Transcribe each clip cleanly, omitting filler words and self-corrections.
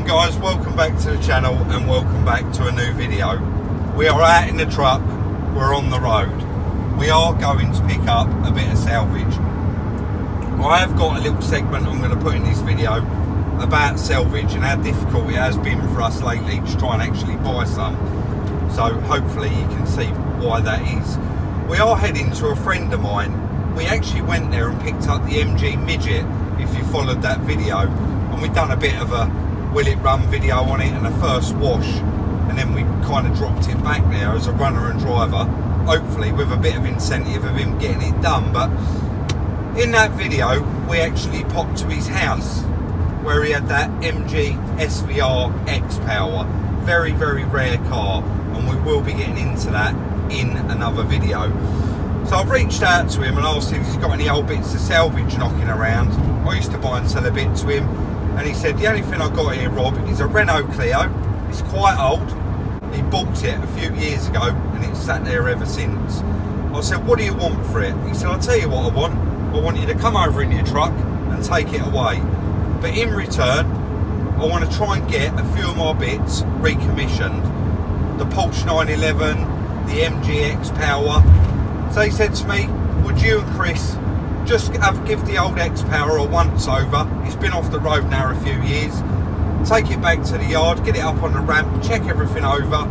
morning guys, welcome back to the channel and welcome back to a new video. We are out in the truck, we're on the road. We are going to pick up a bit of salvage. I have got a little segment I'm going to put in this video about salvage and how difficult it has been for us lately to try and actually buy some. So hopefully you can see why that is. We are heading to a friend of mine. We actually went there and picked up the MG Midget, if you followed that video, and we've done a bit of a will it run video on it and a first wash, and then we kind of dropped it back there as a runner and driver, hopefully with a bit of incentive of him getting it done. But in that video we actually popped to his house where he had that MG SVR X Power, very rare car, and we will be getting into that in another video. So I've reached out to him and asked if he's got any old bits of salvage knocking around. I used to buy and sell a bit to him, and he said the only thing I've got here, Rob, is a Renault Clio. It's quite old. He bought it a few years ago and it's sat there ever since. I said, what do you want for it? He said, I'll tell you what I want. I want you to come over in your truck and take it away. But in return, I want to try and get a few of my bits recommissioned. The Porsche 911, the MGX Power. So he said to me, would you and Chris just give the old X Power a once over? It's been off the road now a few years. Take it back to the yard, get it up on the ramp, check everything over,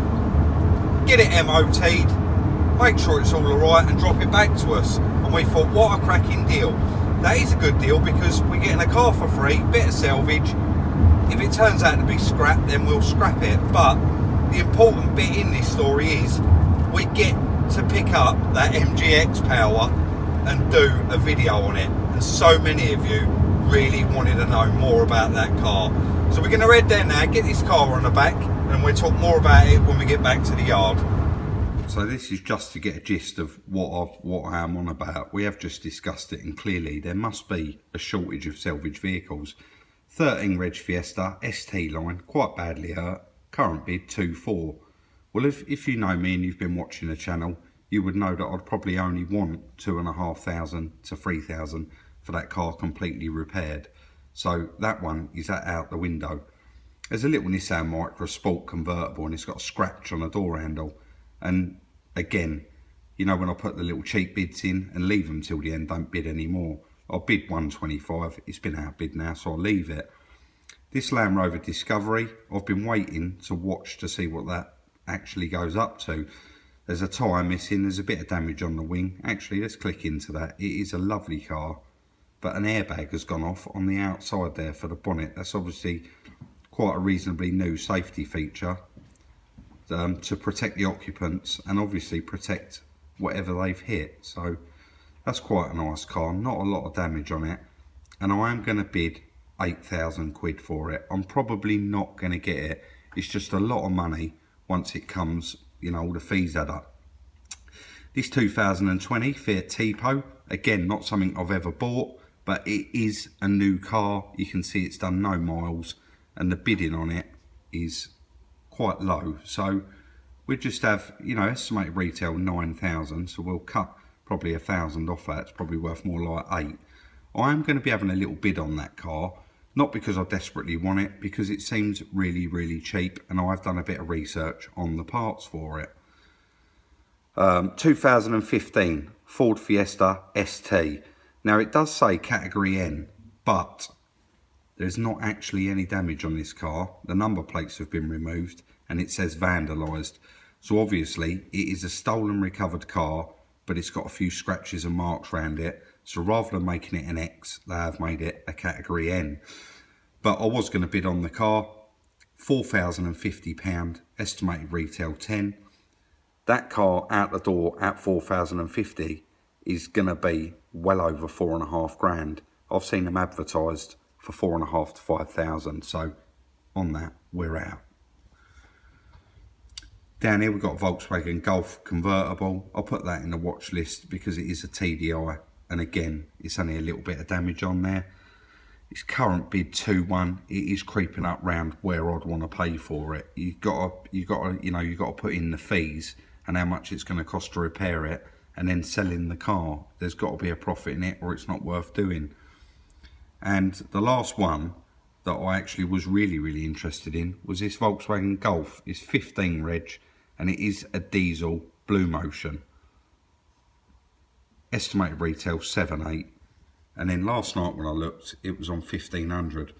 get it MOT'd, make sure it's all alright, and drop it back to us. And we thought, what a cracking deal. That is a good deal because we're getting a car for free, bit of salvage. If it turns out to be scrap, then we'll scrap it. But the important bit in this story is we get to pick up that MGX Power and do a video on it. And so many of you really wanted to know more about that car. So we're going to head there now, get this car on the back, and we'll talk more about it when we get back to the yard. So this is just to get a gist of what I am on about. We have just discussed it, and clearly there must be a shortage of salvage vehicles. 13 Reg Fiesta, ST line, quite badly hurt, current bid 2.4. Well, if you know me and you've been watching the channel, you would know that I'd probably only want 2,500 to 3,000 for that car completely repaired. So that one is out the window. There's a little Nissan Micra Sport convertible and it's got a scratch on the door handle. And again, you know, when I put the little cheap bids in and leave them till the end, don't bid anymore. I'll bid 125, it's been outbid now, so I'll leave it. This Land Rover Discovery, I've been waiting to watch to see what that actually goes up to. There's a tyre missing, there's a bit of damage on the wing. Actually, let's click into that. It is a lovely car, but an airbag has gone off on the outside there for the bonnet. That's obviously quite a reasonably new safety feature to protect the occupants and obviously protect whatever they've hit. So that's quite a nice car, not a lot of damage on it, and I am going to bid 8,000 quid for it. I'm probably not going to get it. It's just a lot of money once it comes, you know, all the fees add up. This 2020 Fiat Tipo, again, not something I've ever bought, but it is a new car. You can see it's done no miles and the bidding on it is quite low. So we just have, you know, estimated retail 9,000, so we'll cut probably 1,000 off that. It's probably worth more like 8. I am going to be having a little bid on that car, not because I desperately want it, because it seems really cheap and I've done a bit of research on the parts for it. 2015 Ford Fiesta ST. Now it does say category N, but there's not actually any damage on this car. The number plates have been removed and it says vandalised. So obviously it is a stolen recovered car, but it's got a few scratches and marks around it. So rather than making it an X, they have made it a category N. But I was going to bid on the car, £4,050, estimated retail 10. That car out the door at 4,050 is going to be well over 4.5 grand. I've seen them advertised for 4.5 to 5,000. So on that, we're out. Down here we've got a Volkswagen Golf convertible. I'll put that in the watch list because it is a TDI, and again, it's only a little bit of damage on there. It's current bid 2.1. It is creeping up round where I'd want to pay for it. You've got to put in the fees and how much it's going to cost to repair it, and then selling the car. There's got to be a profit in it or it's not worth doing. And the last one that I actually was really interested in was this Volkswagen Golf. It's 15 reg and it is a diesel Blue Motion. Estimated retail 7.8, and then last night when I looked it was on 1500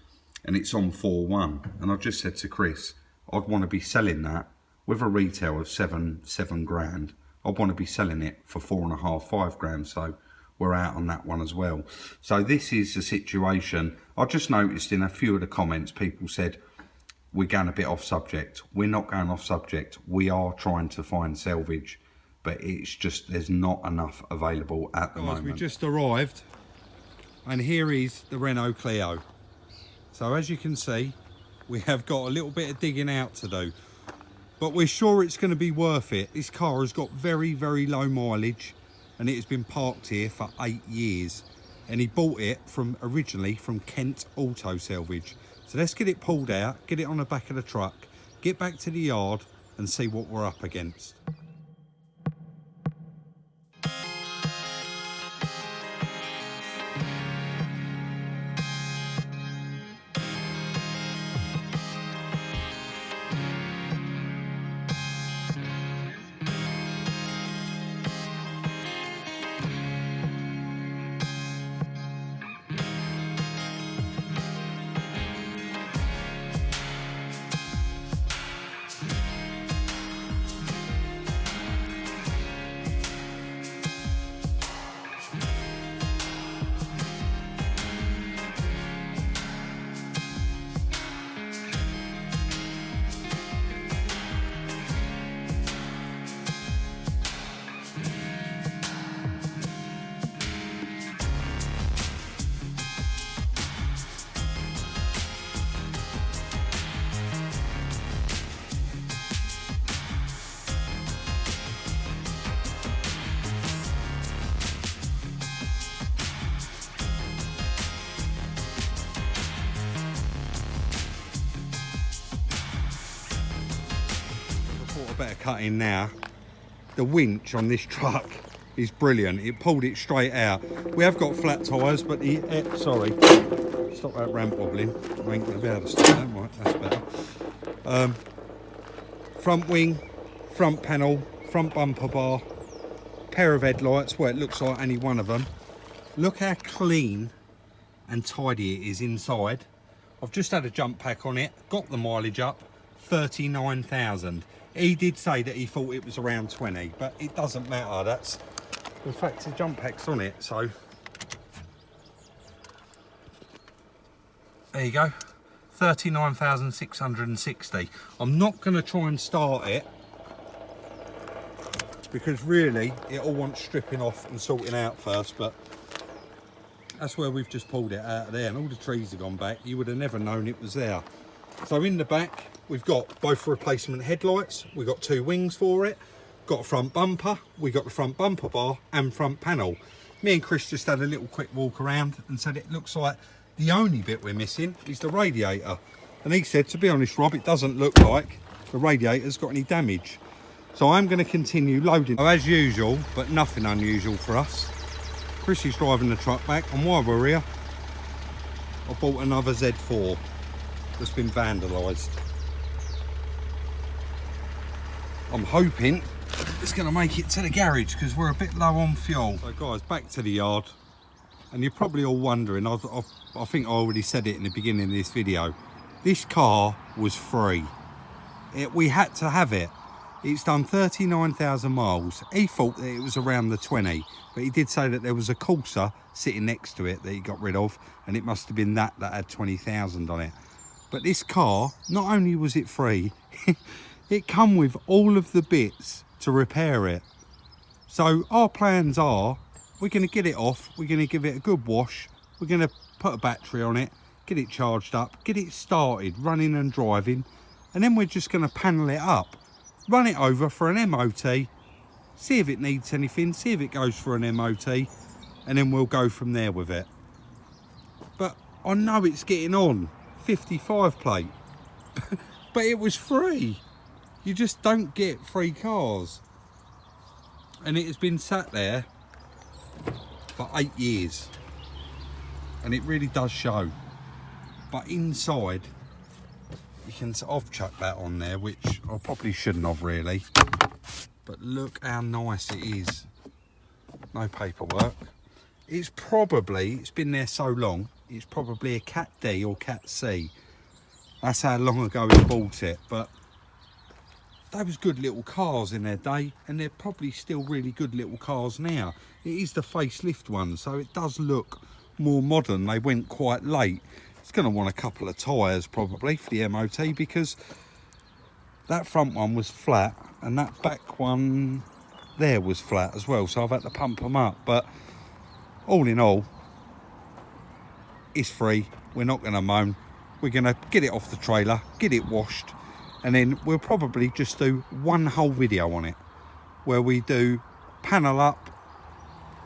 and it's on 4.1, and I just said to Chris I'd want to be selling that with a retail of seven grand. I'd want to be selling it for 4.5, 5 grand, so we're out on that one as well. So this is the situation. I just noticed in a few of the comments people said we're going a bit off subject. We're not going off subject. We are trying to find salvage, but it's just there's not enough available at the moment. We just arrived and here is the Renault Clio. So as you can see, we have got a little bit of digging out to do, but we're sure it's going to be worth it. This car has got very low mileage and it has been parked here for 8 years, and he bought it from originally from Kent Auto Salvage. So let's get it pulled out, get it on the back of the truck, get back to the yard and see what we're up against. Better cut in now. The winch on this truck is brilliant. It pulled it straight out. We have got flat tyres, but the sorry, stop that ramp wobbling. I ain't gonna be able to stop that. Right, that's better. Front wing, front panel, front bumper bar, pair of headlights. Well, it looks like any one of them. Look how clean and tidy it is inside. I've just had a jump pack on it, got the mileage up, 39,000. He did say that he thought it was around 20, but it doesn't matter. That's, in fact, the jump pack's on it, so there you go, 39,660. I'm not going to try and start it because really it all wants stripping off and sorting out first, but that's where we've just pulled it out of there, and all the trees have gone back. You would have never known it was there. So in the back we've got both replacement headlights, we've got 2 wings for it, got a front bumper, we got the front bumper bar and front panel. Me and Chris just had a little quick walk around and said it looks like the only bit we're missing is the radiator, and he said, to be honest Rob, it doesn't look like the radiator's got any damage. So I'm going to continue loading as usual, but nothing unusual for us. Chris is driving the truck back, and while we're here I bought another Z4 that's been vandalised. I'm hoping it's going to make it to the garage because we're a bit low on fuel. So guys, back to the yard, and you're probably all wondering, I think I already said it in the beginning of this video, this car was free. We had to have it. It's done 39,000 miles. He thought that it was around the 20, but he did say that there was a Corsa sitting next to it that he got rid of, and it must have been that had 20,000 on it. But this car, not only was it free, it come with all of the bits to repair it. So our plans are, we're going to get it off, we're going to give it a good wash, we're going to put a battery on it, get it charged up, get it started running and driving, and then we're just going to panel it up, run it over for an MOT, see if it needs anything, see if it goes for an MOT, and then we'll go from there with it. But I know it's getting on 55 plate, but it was free. You just don't get free cars, and it has been sat there for 8 years, and it really does show. but inside you can, I've chucked that on there, which I probably shouldn't have really, but look how nice it is. No paperwork. It's been there so long, it's probably a Cat D or Cat C. That's how long ago he bought it, but they was good little cars in their day, and they're probably still really good little cars now. It is the facelift one, so it does look more modern. They went quite late. It's going to want a couple of tyres probably for the MOT, because that front one was flat and that back one there was flat as well, so I've had to pump them up. But all in all, it's free. We're not going to moan. We're going to get it off the trailer, get it washed, and then we'll probably just do one whole video on it where we do panel up,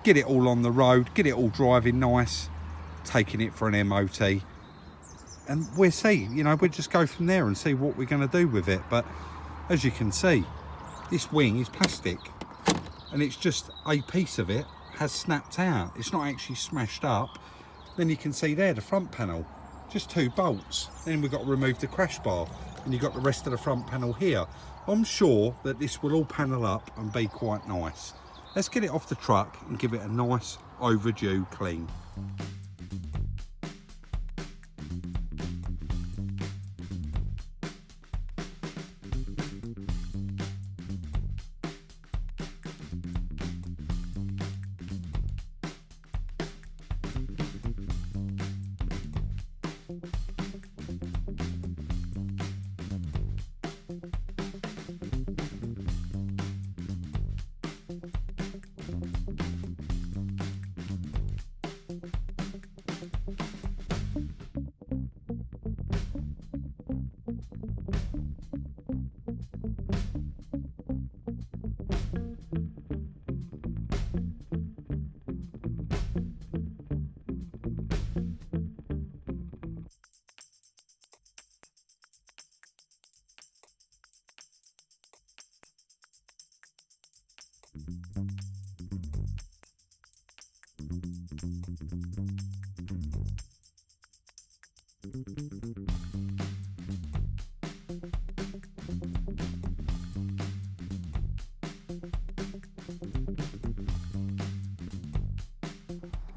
get it all on the road, get it all driving nice, taking it for an MOT, and we'll see, you know, we'll just go from there and see what we're going to do with it. But as you can see, this wing is plastic, and it's just a piece of it has snapped out. It's not actually smashed up. Then you can see there the front panel, just 2 bolts. Then we've got to remove the crash bar, and you've got the rest of the front panel here. I'm sure that this will all panel up and be quite nice. Let's get it off the truck and give it a nice overdue clean.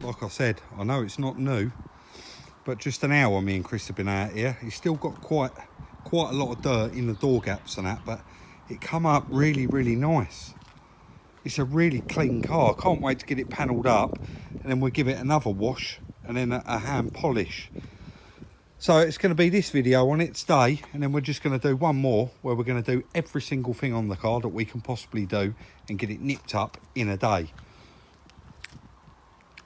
Like I said, I know it's not new, but just an hour me and Chris have been out here. He's still got quite a lot of dirt in the door gaps and that, but it come up really, really nice. It's a really clean car. I can't wait to get it panelled up, and then we'll give it another wash and then a hand polish. So it's going to be this video on it today, and then we're just going to do one more where we're going to do every single thing on the car that we can possibly do and get it nipped up in a day.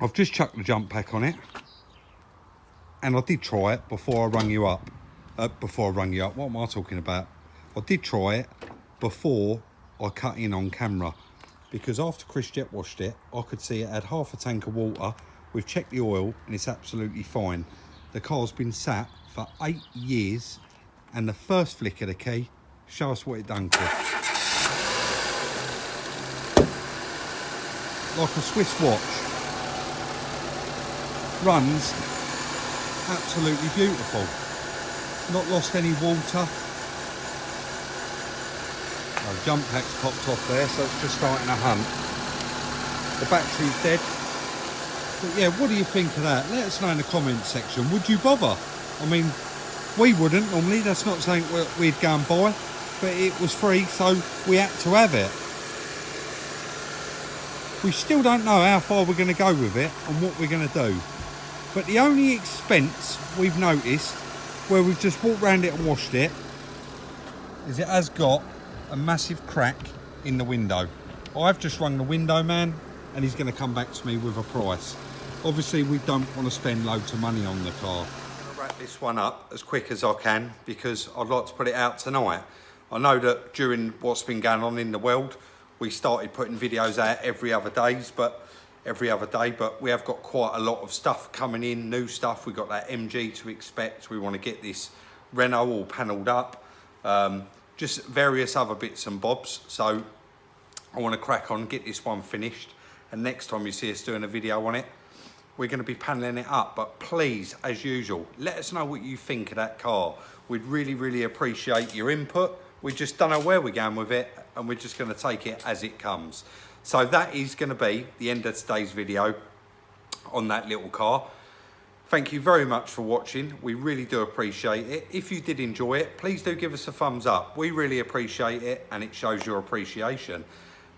I've just chucked the jump pack on it, and I did try it before I rung you up. What am I talking about? I did try it before I cut in on camera, because after Chris jet washed it, I could see it had half a tank of water. We've checked the oil and it's absolutely fine. The car's been sat for 8 years, and the first flick of the key, show us what it done, Chris. Like a Swiss watch. Runs absolutely beautiful. Not lost any water. The jump pack's popped off there, so it's just starting to hunt. The battery's dead. But yeah, what do you think of that? Let us know in the comments section. Would you bother? I mean, we wouldn't normally. That's not something we'd go and buy, but it was free, so we had to have it. We still don't know how far we're going to go with it and what we're going to do. But the only expense we've noticed, where we've just walked around it and washed it, is it has got a massive crack in the window. I've just rung the window man, and he's going to come back to me with a price. Obviously, we don't want to spend loads of money on the car. I'm going to wrap this one up as quick as I can, because I'd like to put it out tonight. I know that during what's been going on in the world, we started putting videos out every other day, but we have got quite a lot of stuff coming in, new stuff. We've got that MG to expect. We want to get this Renault all panelled up, just various other bits and bobs. So I want to crack on, get this one finished, and next time you see us doing a video on it, we're going to be paneling it up. But please, as usual, let us know what you think of that car. We'd really appreciate your input. We just don't know where we're going with it, and we're just going to take it as it comes. So that is going to be the end of today's video on that little car. Thank you very much for watching. We really do appreciate it. If you did enjoy it, please do give us a thumbs up. We really appreciate it, and it shows your appreciation.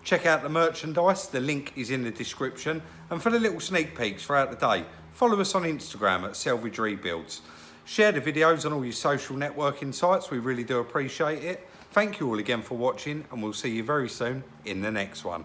Check out the merchandise. The link is in the description. And for the little sneak peeks throughout the day, follow us on Instagram at Salvage Rebuilds. Share the videos on all your social networking sites. We really do appreciate it. Thank you all again for watching, and we'll see you very soon in the next one.